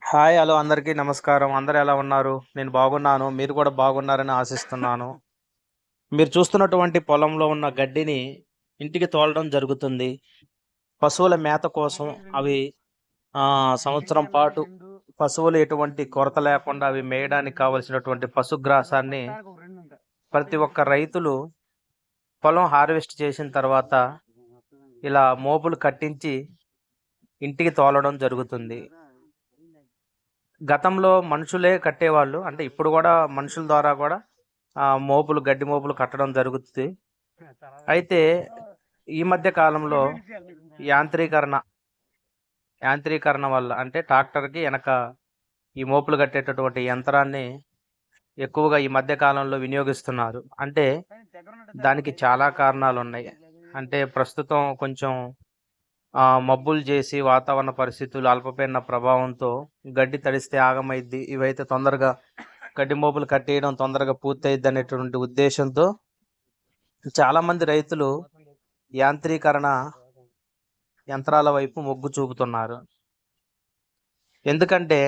Hi! Hello! అందరికీ నమస్కారం. అందరూ ఎలా ఉన్నారు? నేను బాగున్నాను. మీరు కూడా బాగున్నారని ఆశిస్తున్నాను. మీరు చూస్తున్నటువంటి పొలంలో ఉన్న గడ్డిని ఇంటికి తోలడం జరుగుతుంది. పశువుల మేత కోసం అవి సంవత్సరం పాటు పశువులు ఎటువంటి కొరత లేకుండా అవి మేయడానికి కావలసినటువంటి పశుగ్రాసాన్ని ప్రతి ఒక్క రైతులు పొలం హార్వెస్ట్ చేసిన తర్వాత ఇలా మోపులు కట్టించి ఇంటికి తోలడం జరుగుతుంది. గతంలో మనుషులే కట్టేవాళ్ళు. అంటే ఇప్పుడు గూడా మనుషుల ద్వారా గూడా మోపులు, గడ్డి మోపులు కట్టడం జరుగుతుంది. అయితే ఈ మధ్య కాలంలో యాంత్రీకరణ, యాంత్రీకరణ వల్ల అంటే ట్రాక్టర్‌కి ఎనక ఈ మోపులు కట్టేటటువంటి యంత్రాన్ని ఎక్కువగా ఈ మధ్య కాలంలో వినియోగిస్తున్నారు. అంటే దానికి చాలా కారణాలున్నాయి. అంటే ప్రస్తుతం కొంచెం మబ్బులు జేసి వాతావరణ పరిస్థితులు అల్పపీడన ప్రభావంతో గడ్డి తడిస్తే ఆగమైద్ది. ఇవైతే తొందరగా గడ్డి మోపులు కట్టేయడం తొందరగా పూర్తయిద్దనేటువంటి ఉద్దేశంతో చాలామంది రైతులు యాంత్రీకరణ యంత్రాల వైపు మొగ్గు చూపుతున్నారు. ఎందుకంటే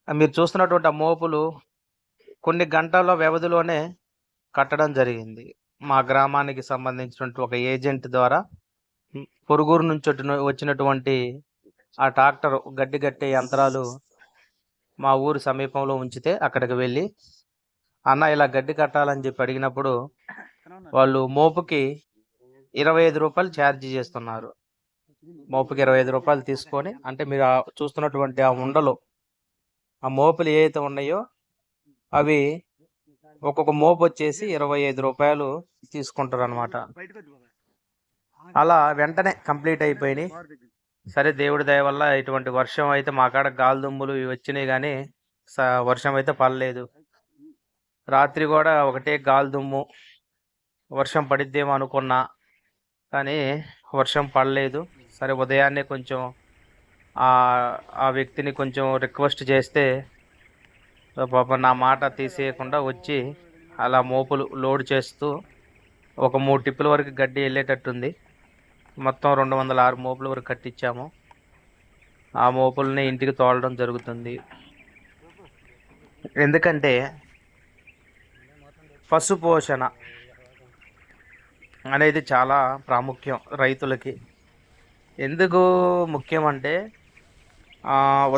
మీరు చూస్తున్నటువంటి ఆ మోపులు కొన్ని గంటల వ్యవధిలోనే కట్టడం జరిగింది. మా గ్రామానికి సంబంధించినటువంటి ఒక ఏజెంట్ ద్వారా పొరుగురు నుంచి వచ్చినటువంటి ఆ ట్రాక్టర్ గడ్డి కట్టే యంత్రాలు మా ఊరు సమీపంలో ఉంచితే అక్కడికి వెళ్ళి అన్న ఇలా గడ్డి కట్టాలని చెప్పి అడిగినప్పుడు వాళ్ళు మోపుకి రూ. 25 ఛార్జ్ చేస్తున్నారు. మోపుకి రూ. 25 తీసుకొని అంటే మీరు చూస్తున్నటువంటి ఆ ఉండలు ఆ మోపులు ఏవైతే ఉన్నాయో అవి ఒక్కొక్క మోపు వచ్చేసి రూ. 25 తీసుకుంటారు అనమాట. అలా వెంటనే కంప్లీట్ అయిపోయినాయి. సరే దేవుడి దయ వల్ల ఇటువంటి వర్షం అయితే మా కాడ గాలిదుమ్ములు ఇవి వచ్చినాయి కానీ వర్షం అయితే పడలేదు. రాత్రి కూడా ఒకటే గాలిదుమ్ము. వర్షం పడిద్దేమో అనుకున్నా కానీ వర్షం పడలేదు. సరే ఉదయాన్నే కొంచెం ఆ వ్యక్తిని కొంచెం రిక్వెస్ట్ చేస్తే పాపం నా మాట తీసేయకుండా వచ్చి అలా మోపులు లోడ్ చేస్తూ ఒక 3 టిప్పుల వరకు గడ్డి వెళ్ళేటట్టుంది. మొత్తం 206 మోపుల వరకు కట్టించాము. ఆ మోపుల్ని ఇంటికి తోలడం జరుగుతుంది. ఎందుకంటే పశు పోషణ అనేది చాలా ప్రాముఖ్యం రైతులకి. ఎందుకు ముఖ్యం అంటే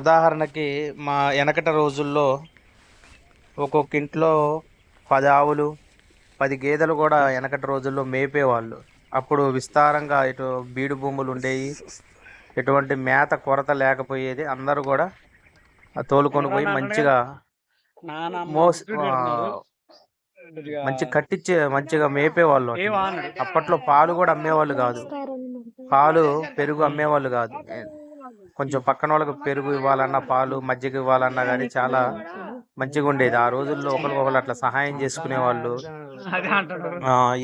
ఉదాహరణకి మా వెనకటి రోజుల్లో ఒక్కొక్క ఇంట్లో 10 ఆవులు, 10 గేదెలు కూడా వెనకటి రోజుల్లో మేపేవాళ్ళు. అప్పుడు విస్తారంగా ఇటు బీడు భూములు ఉండేవి. ఎటువంటి మేత కొరత లేకపోయేది. అందరూ కూడా తోలుకొని పోయి మంచిగా మంచిగా మేపేవాళ్ళు. అప్పట్లో పాలు కూడా అమ్మేవాళ్ళు కాదు. పాలు పెరుగు అమ్మేవాళ్ళు కాదు. కొంచెం పక్కన వాళ్ళకి పెరుగు ఇవ్వాలన్నా, పాలు మజ్జిగ ఇవ్వాలన్నా కానీ చాలా మంచిగా ఉండేది. ఆ రోజుల్లో ఒకరికొకరు అట్లా సహాయం చేసుకునేవాళ్ళు.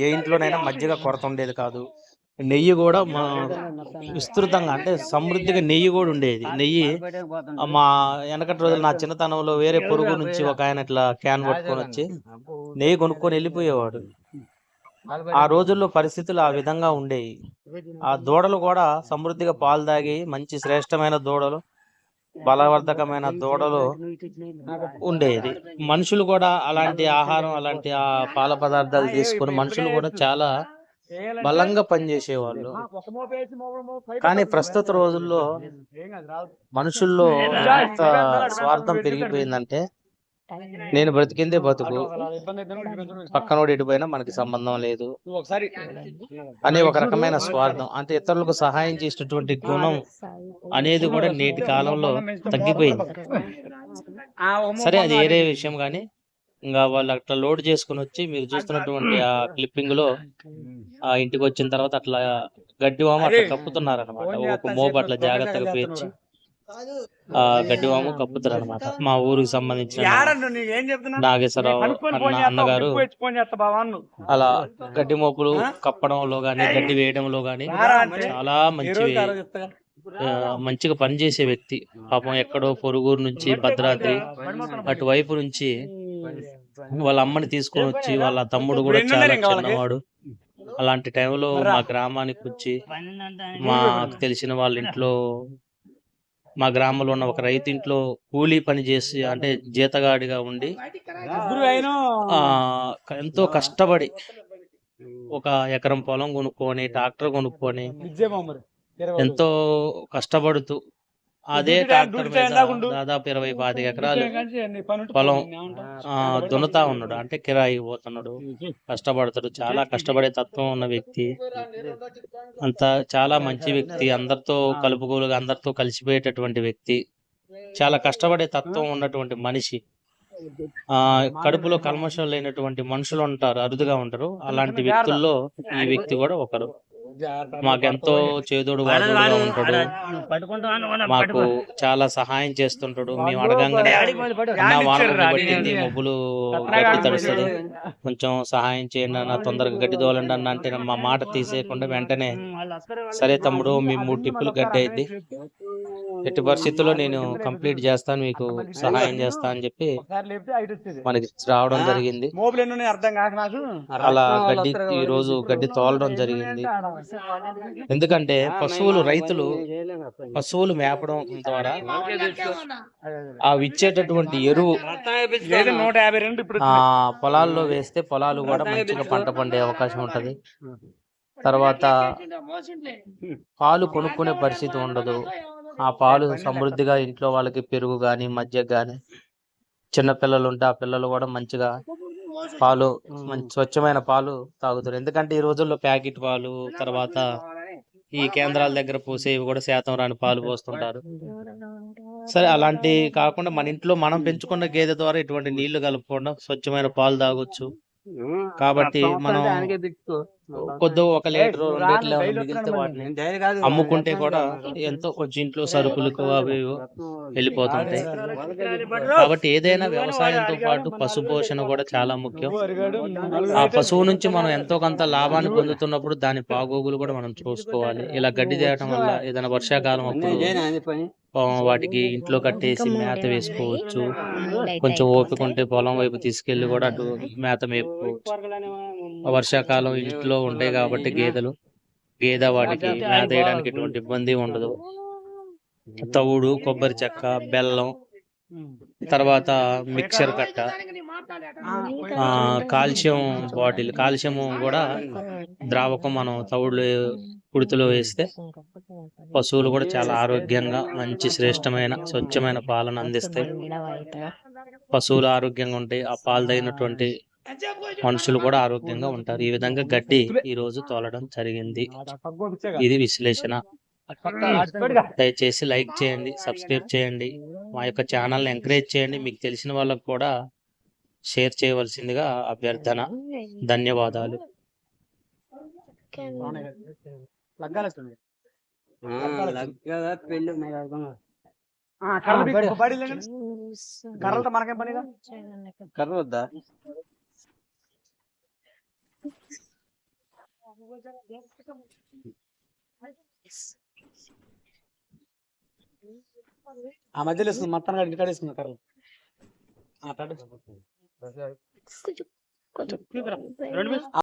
ఏ ఇంట్లోనైనా మజ్జిగ కొరత ఉండేది కాదు. నెయ్యి కూడా విస్తృతంగా అంటే సమృద్ధిగా నెయ్యి కూడా ఉండేది. నెయ్యి మా వెనకటి రోజులు నా చిన్నతనంలో వేరే పొరుగు నుంచి ఒక ఆయన ఇట్లా క్యాన్ పట్టుకొని వచ్చి నెయ్యి కొనుక్కొని వెళ్ళిపోయేవాడు. ఆ రోజుల్లో పరిస్థితులు ఆ విధంగా ఉండేవి. ఆ దూడలు కూడా సమృద్ధిగా పాలు తాగి మంచి శ్రేష్టమైన దూడలు, బలవర్ధకమైన దూడలు ఉండేది. మనుషులు కూడా అలాంటి ఆహారం, అలాంటి ఆ పాల పదార్థాలు తీసుకొని మనుషులు కూడా చాలా బలంగా పనిచేసేవాళ్ళు. కానీ ప్రస్తుత రోజుల్లో మనుషుల్లో ఎంత స్వార్థం పెరిగిపోయిందంటే నేను బ్రతికిందే బతుకు, పక్కనోడు ఎటుపోయినా మనకి సంబంధం లేదు అనే ఒక రకమైన స్వార్థం. అంటే ఇతరులకు సహాయం చేసేటటువంటి గుణం అనేది కూడా నేటి కాలంలో తగ్గిపోయింది. సరే అది వేరే విషయం కానీ ఇంకా వాళ్ళు అట్లా లోడ్ చేసుకుని వచ్చి మీరు చూస్తున్నటువంటి ఆ క్లిప్పింగ్ లో ఆ ఇంటికి వచ్చిన తర్వాత అట్లా గడ్డి వాము అట్లా కప్పుతున్నారు అనమాట. ఒక మోపు అట్లా జాగ్రత్తగా పేర్చి ఆ గడ్డి వాము కప్పుతారు అనమాట. మా ఊరికి సంబంధించిన నాగేశ్వరరావు అన్నగారు అలా గడ్డి మోపులు కప్పడంలో గాని, గడ్డి వేయడంలో గాని చాలా మంచిగా పనిచేసే వ్యక్తి. పాపం ఎక్కడో పొరుగురు నుంచి భద్రాద్రి అటువైపు నుంచి వాళ్ళ అమ్మని తీసుకొని వచ్చి, వాళ్ళ తమ్ముడు కూడా చాలా చిన్నవాడు. అలాంటి టైంలో మా గ్రామానికి వచ్చి మాకు తెలిసిన వాళ్ళ ఇంట్లో మా గ్రామంలో ఉన్న ఒక రైతు ఇంట్లో కూలీ పని చేసి అంటే జీతగాడిగా ఉండి ఎంతో కష్టపడి ఒక ఎకరం పొలం కొనుక్కొని ట్రాక్టర్ కొనుక్కొని ఎంతో కష్టపడుతూ అదే ట్రాక్టర్ మీద దాదాపు 20-25 ఎకరాలు పొలం దున్నుతా ఉన్నాడు. అంటే కిరాయి పోతున్నాడు, కష్టపడతాడు. చాలా కష్టపడే తత్వం ఉన్న వ్యక్తి, చాలా మంచి వ్యక్తి, అందరితో కలుపుకోలుగా అందరితో కలిసిపోయేటటువంటి వ్యక్తి, చాలా కష్టపడే తత్వం ఉన్నటువంటి మనిషి. కడుపులో కల్మషం లేనటువంటి మనుషులు ఉంటారు, అరుదుగా ఉంటారు. అలాంటి వ్యక్తుల్లో ఈ వ్యక్తి కూడా ఒకరు. మాకెంతో చేదోడు వాదోడుగా ఉంటాడు, మాకు చాలా సహాయం చేస్తుంటాడు. మేము అడగంగానే అన్న వానలు పట్టింది, మబ్బులు గడ్డి తడుస్తుంది, కొంచెం సహాయం చేయండి అన్న, తొందరగా గడ్డి తోలండి అన్న అంటే మా మాట తీసేయకుండా వెంటనే సరే తమ్ముడు మీ 3 టిప్పులు గడ్డి అయింది, ఎట్టి పరిస్థితుల్లో నేను కంప్లీట్ చేస్తాను, మీకు సహాయం చేస్తా అని చెప్పి మనకి రావడం జరిగింది. అలా గడ్డి ఈ రోజు గడ్డి తోలడం జరిగింది. ఎందుకంటే పశువులు మేపడం ద్వారా అవి ఇచ్చేటటువంటి ఎరువు పొలాల్లో వేస్తే పొలాలు కూడా మంచిగా పంట పండే అవకాశం ఉంటది. తర్వాత పాలు కొనుక్కునే పరిస్థితి ఉండదు. ఆ పాలు సమృద్ధిగా ఇంట్లో వాళ్ళకి పెరుగు గాని మజ్జిగ గాని, చిన్నపిల్లలు ఉంటే ఆ పిల్లలు కూడా మంచిగా పాలు, మంచి స్వచ్ఛమైన పాలు తాగుతారు. ఎందుకంటే ఈ రోజుల్లో ప్యాకెట్ పాలు, తర్వాత ఈ కేంద్రాల దగ్గర పోసేవి కూడా శాతం రాని పాలు పోస్తుంటారు. సరే అలాంటి కాకుండా మన ఇంట్లో మనం పెంచుకున్న గేదె ద్వారా ఇటువంటి నీళ్లు కలుపుకుండా స్వచ్ఛమైన పాలు తాగొచ్చు. కాబట్టి మనం కొద్ది 1 లీటర్ 2 లీటర్లు మిగిలితే వాటిని అమ్ముకుంటే కూడా ఎంతో కొంచెం ఇంట్లో సరుకులకు అవి వెళ్ళిపోతుంటాయి. కాబట్టి ఏదైనా వ్యవసాయంతో పాటు పశు పోషణ కూడా చాలా ముఖ్యం. ఆ పశువు నుంచి మనం ఎంతో కొంత లాభాన్ని పొందుతున్నప్పుడు దాని బాగోగులు కూడా మనం చూసుకోవాలి. ఇలా గడ్డి తేయటం వల్ల ఏదైనా వర్షాకాలం అప్పుడు వాటికి ఇంట్లో కట్టేసి మేత వేసుకోవచ్చు. కొంచెం ఓపిక ఉంటే పొలం వైపు తీసుకెళ్లి కూడా అటు మేత మేపుకోవచ్చు. వర్షాకాలం ఇంట్లో ఉంటాయి కాబట్టి గేదె వాటికి మేత వేయడానికి ఎటువంటి ఇబ్బంది ఉండదు. తవుడు, కొబ్బరి చెక్క, బెల్లం, తర్వాత మిక్చర్ కట్ట, కాల్షియం బాటిల్, కాల్షియం కూడా ద్రావకం మనం తవుడు కుడితిలో వేస్తే పశువులు కూడా చాలా ఆరోగ్యంగా మంచి శ్రేష్టమైన స్వచ్ఛమైన పాలను అందిస్తాయి. పశువులు ఆరోగ్యంగా ఉంటాయి, ఆ పాలు తగినటువంటి మనుషులు కూడా ఆరోగ్యంగా ఉంటారు. ఈ విధంగా గడ్డి ఈ రోజు తోలడం జరిగింది. ఇది విశ్లేషణ. దయచేసి లైక్ చేయండి, సబ్స్క్రైబ్ చేయండి, మా యొక్క ఛానల్ని ఎంకరేజ్ చేయండి. మీకు తెలిసిన వాళ్ళకు కూడా షేర్ చేయవలసిందిగా అభ్యర్థన. ధన్యవాదాలు. కర్రలతో మనకేం పనిగా, కర్ర వద్దా? ఆ మధ్యలో వేసుకుని మొత్తం ఇక్కడ వేసుకున్నా కర్రలు.